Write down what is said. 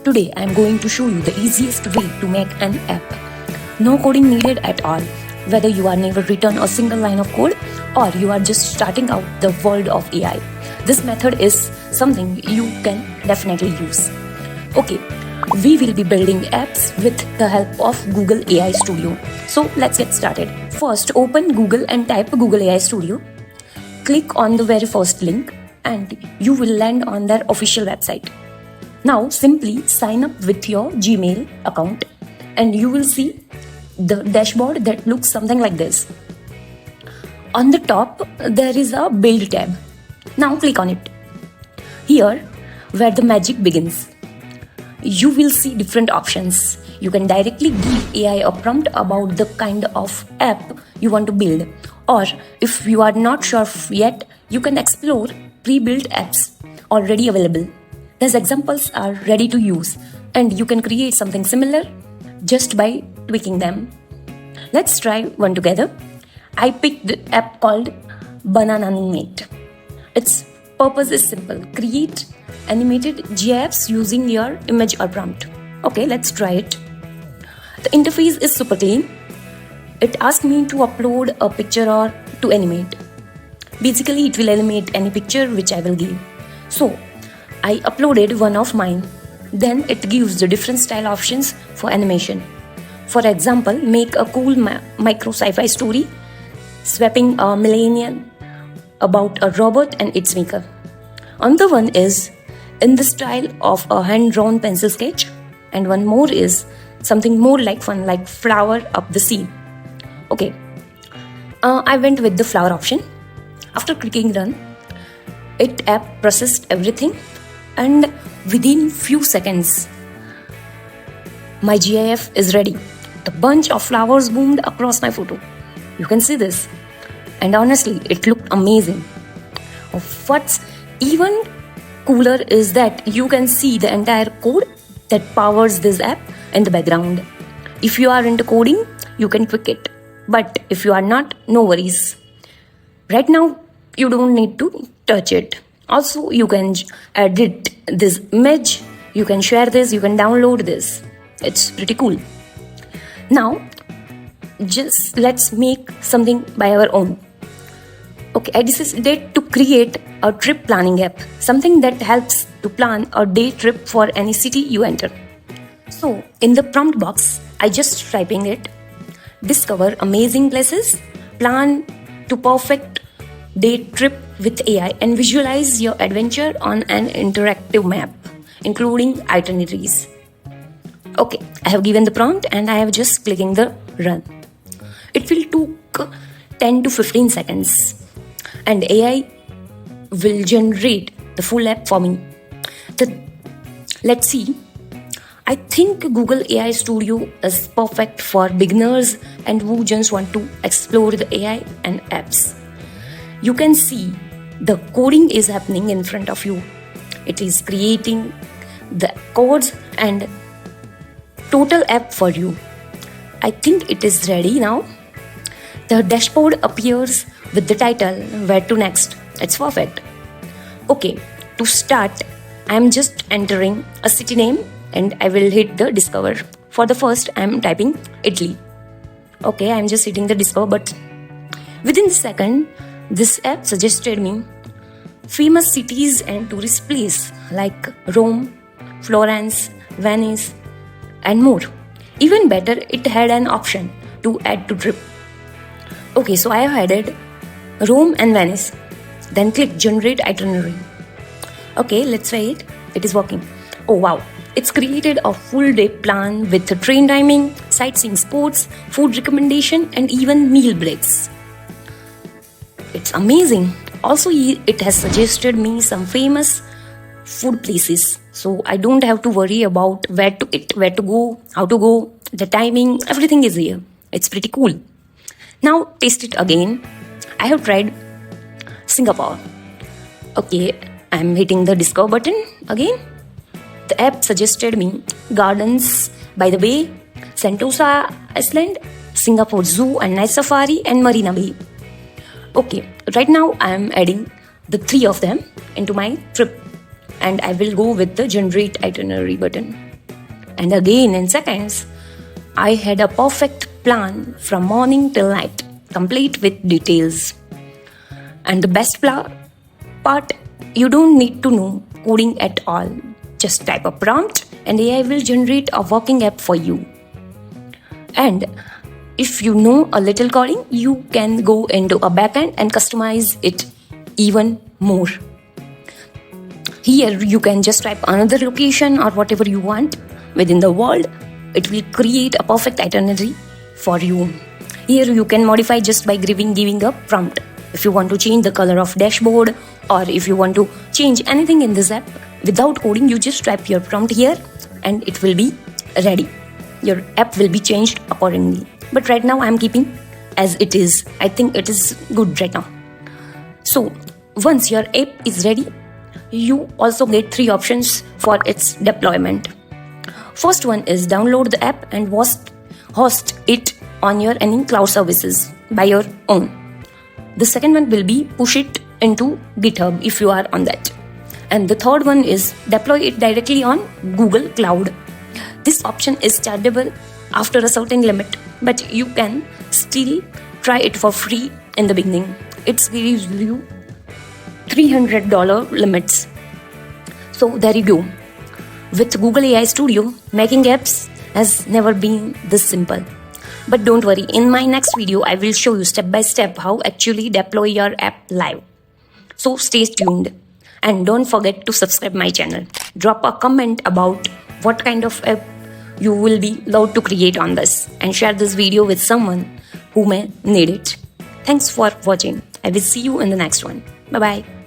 Today I am going to show you the easiest way to make an app. No coding needed at all. Whether you are never written a single line of code or you are just starting out the world of AI, this method is something you can definitely use. Okay, we will be building apps with the help of Google AI Studio. So let's get started. First, open Google and type Google AI Studio. Click on the very first link and you will land on their official website. Now simply sign up with your Gmail account and you will see the dashboard that looks something like this. On the top there is a build tab. Now click on it. Here where the magic begins. You will see different options. You can directly give AI a prompt about the kind of app you want to build, or if you are not sure yet, you can explore pre-built apps already available. These examples are ready to use and you can create something similar just by tweaking them. Let's try one together. I picked the app called Bananimate. Its purpose is simple. Create animated GIFs using your image or prompt. Okay, let's try it. The interface is super clean. It asks me to upload a picture or to animate. Basically, it will animate any picture which I will give. So, I uploaded one of mine. Then it gives the different style options for animation. For example, make a cool micro sci-fi story, swapping a millennial about a robot and its maker. Another one is in the style of a hand-drawn pencil sketch, and one more is something more like fun, like flower up the sea. Okay, I went with the flower option. After clicking run, it app processed everything, and within few seconds, my GIF is ready. The bunch of flowers boomed across my photo. You can see this, and honestly, it looked amazing. What's even cooler is that you can see the entire code that powers this app in the background. If you are into coding, you can tweak it. But if you are not, no worries. Right now, you don't need to touch it. Also, you can edit this image, you can share this, you can download this. It's pretty cool. Now, just let's make something by our own. Okay, I decided to create a trip planning app, something that helps to plan a day trip for any city you enter. So, in the prompt box, I just typing it. Discover amazing places, plan to perfect day trip with AI, and visualize your adventure on an interactive map, including itineraries. Okay, I have given the prompt and I have just clicking the run. It will take 10 to 15 seconds and AI will generate the full app for me. Let's see. I think Google AI Studio is perfect for beginners and who just want to explore the AI and apps. You can see the coding is happening in front of you. It is creating the codes and total app for you. I think it is ready now. The dashboard appears with the title, where to next. It's perfect. Okay, to start, I'm just entering a city name and I will hit the discover. For the first, I'm typing Italy. Okay, I'm just hitting the discover button. Within a second, this app suggested me famous cities and tourist places like Rome, Florence, Venice, and more. Even better, it had an option to add to trip. Okay, so I have added Rome and Venice. Then click generate itinerary. Okay, let's try it. It is working. Oh wow, it's created a full day plan with train timing, sightseeing spots, food recommendation, and even meal breaks. It's amazing. Also, it has suggested me some famous food places, so I don't have to worry about where to eat, where to go, how to go, the timing, everything is here. It's pretty cool. Now taste it again. I have tried Singapore. Okay, I'm hitting the discover button again. The app suggested me Gardens by the Bay, Sentosa Island, Singapore Zoo and Night Safari, and Marina Bay. Okay, right now I am adding the three of them into my trip and I will go with the generate itinerary button. and again in seconds. I had a perfect plan from morning till night, complete with details. And the best part, you don't need to know coding at all. Just type a prompt and AI will generate a working app for you. And if you know a little coding, you can go into a backend and customize it even more. Here you can just type another location or whatever you want within the world. It will create a perfect itinerary for you. Here you can modify just by giving a prompt. If you want to change the color of dashboard, or if you want to change anything in this app without coding, you just type your prompt here and it will be ready. Your app will be changed accordingly. But right now I am keeping as it is. I think it is good right now. So once your app is ready, you also get 3 options for its deployment. First one is download the app and host it on your any cloud services by your own. The second one will be push it into GitHub if you are on that. And the third one is deploy it directly on Google Cloud. This option is chargeable after a certain limit, but you can still try it for free in the beginning. It gives you $300 limits. So there you go. With Google AI Studio, making apps has never been this simple. But don't worry, in my next video, I will show you step by step how actually deploy your app live. So stay tuned and don't forget to subscribe my channel. Drop a comment about what kind of app you will be allowed to create on this and share this video with someone who may need it. Thanks for watching. I will see you in the next one. Bye bye.